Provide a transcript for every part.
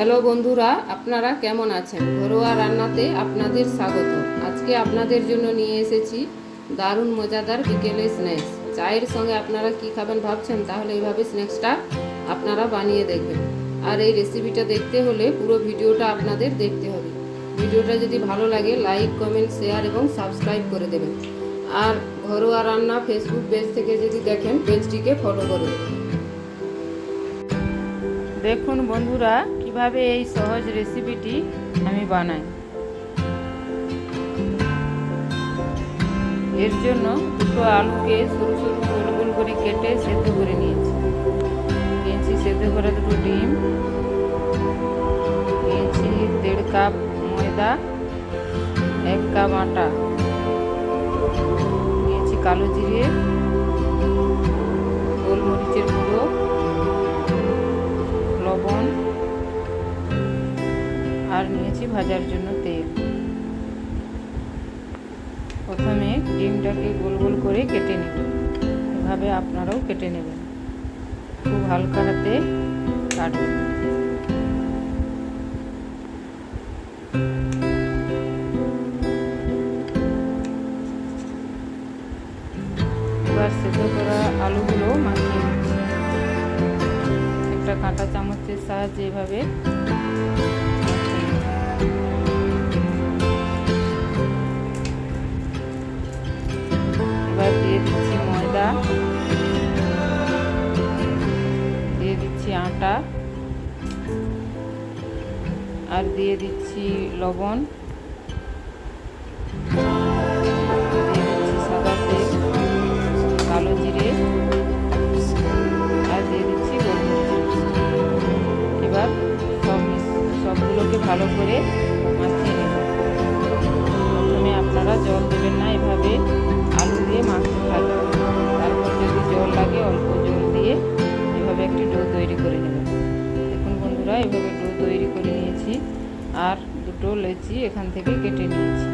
Hello বন্ধুরা, আপনারা কেমন আছেন? ঘরোয়া রান্নাতে আপনাদের স্বাগত। আজকে আপনাদের জন্য নিয়ে এসেছি দারুণ মজাদার বিকেলের স্ন্যাক্স। চায়ের সঙ্গে আপনারা কি খাবেন ভাবছেন? তাহলে এইভাবে স্ন্যাক্সটা আপনারা বানিয়ে দেখবেন। আর এই রেসিপিটা দেখতে হলে পুরো ভিডিওটা আপনাদের দেখতে হবে। ভিডিওটা যদি ভালো লাগে লাইক, কমেন্ট, শেয়ার এবং সাবস্ক্রাইব করে দেবেন। আর ঘরোয়া রান্না ফেসবুক পেজ থেকে যদি দেখেন, পেজটিকে ফলো করে দেবেন। দেখুন বন্ধুরা, কিভাবে এই সহজ রেসিপিটি আমি বানাই। এর জন্য দুটো আলুকে সরু সরু গোল গোল করে কেটে সেদ্ধ করে নিয়েছি। সেদ্ধ করা দুটো ডিম নিয়েছি, 1.5 কাপ ময়দা, 1 কাপ আটা নিয়েছি, কালো জিরে, গোলমরিচের গুঁড়ো, লবণ আর নিয়েছি ভাজার জন্য তেল। প্রথমে ডিমটাকে গোল গোল করে কেটে নেব। এভাবে আপনারাও কেটে নেবেন, খুব হালকা হাতে কাটবেন। এবার সেদ্ধ করা আলুগুলো মাখিয়ে নিচ্ছি। একটা কাঁটা চামচের সাহায্যে এভাবে এবার দিয়ে দিচ্ছি ময়দা, দিয়ে দিচ্ছি আটা আর দিয়ে দিচ্ছি লবণ, দিয়ে দিচ্ছি সাদা তেল, কালো জিরে আর দিয়ে দিচ্ছি গোলমরিচ। এবার সবগুলোকে ভালো করে মাখিয়ে নেব। প্রথমে আপনারা জল দেবেন না, এভাবে আলু দিয়ে মাখতে থাকবেন। তারপর যদি জল লাগে অল্প জল দিয়ে এভাবে একটি ডো তৈরি করে নেবেন। দেখুন বন্ধুরা, এভাবে ডো তৈরি করে নিয়েছি আর দুটো লেচি এখান থেকে কেটে নিয়েছি।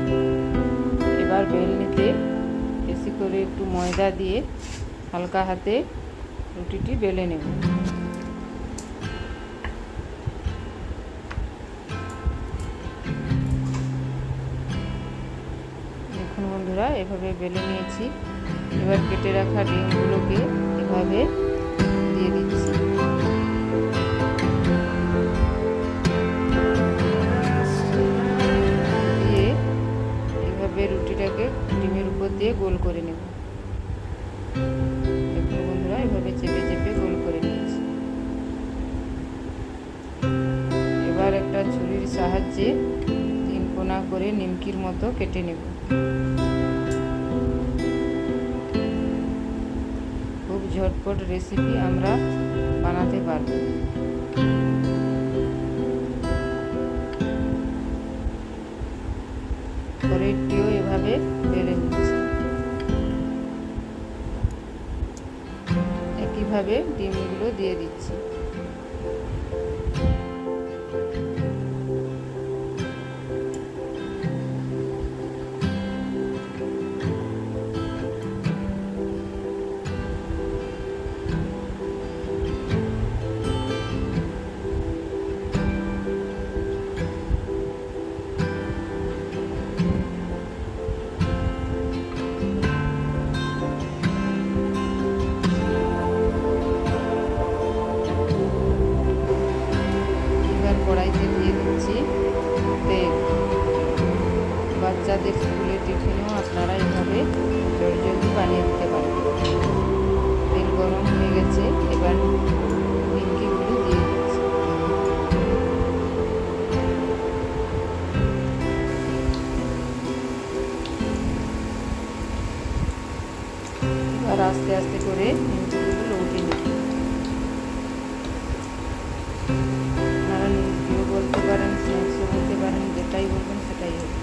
এবার বেলনিতে বেশি করে একটু ময়দা দিয়ে হালকা হাতে রুটিটি বেলে নেব। দেখুন বন্ধুরা, এভাবে বেলে নিয়েছি। এবার কেটে রাখা ডিমগুলোকে এভাবে দিয়ে দিচ্ছি। দিয়ে এভাবে রুটিটাকে ডিমের উপর দিয়ে গোল করে নেব। দেখুন বন্ধুরা, এভাবে চেপে চেপে গোল করে নিয়েছি। এবার একটা ছুরির সাহায্যে 3 কোনা করে নিমকির মতো কেটে নেব। খুব ঝটপট রেসিপি আমরা বানাতে পারব। পরেরটিও এভাবে বেলে নিচ্ছি। একইভাবে ডিমগুলো দিয়ে দিচ্ছি। কড়াইতে দিয়ে দিচ্ছি তেল। বাচ্চাদের স্কুলের টিফিনেও আপনারা এইভাবে জলদি বানিয়ে দিতে পারেন। তেল গরম হয়ে গেছে, এবার নিমকিগুলো দিয়ে দিচ্ছি। এবার আস্তে আস্তে করে নিমকিগুলো উঠিয়ে নিচ্ছি। বলতে পারেন, স্ন্যাক্সও বলতে পারেন, যেটাই বলবেন সেটাই হবে।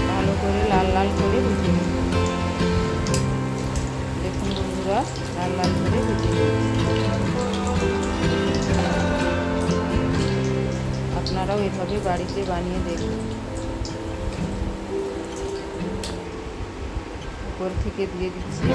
ভালো করে লাল লাল করে ভেজে নেব। দেখুন বন্ধুরা, লাল লাল করে ভেজে নেব। আপনারা আপনারাও এভাবে বাড়িতে বানিয়ে দেখুন। উপর থেকে দিয়ে দিচ্ছি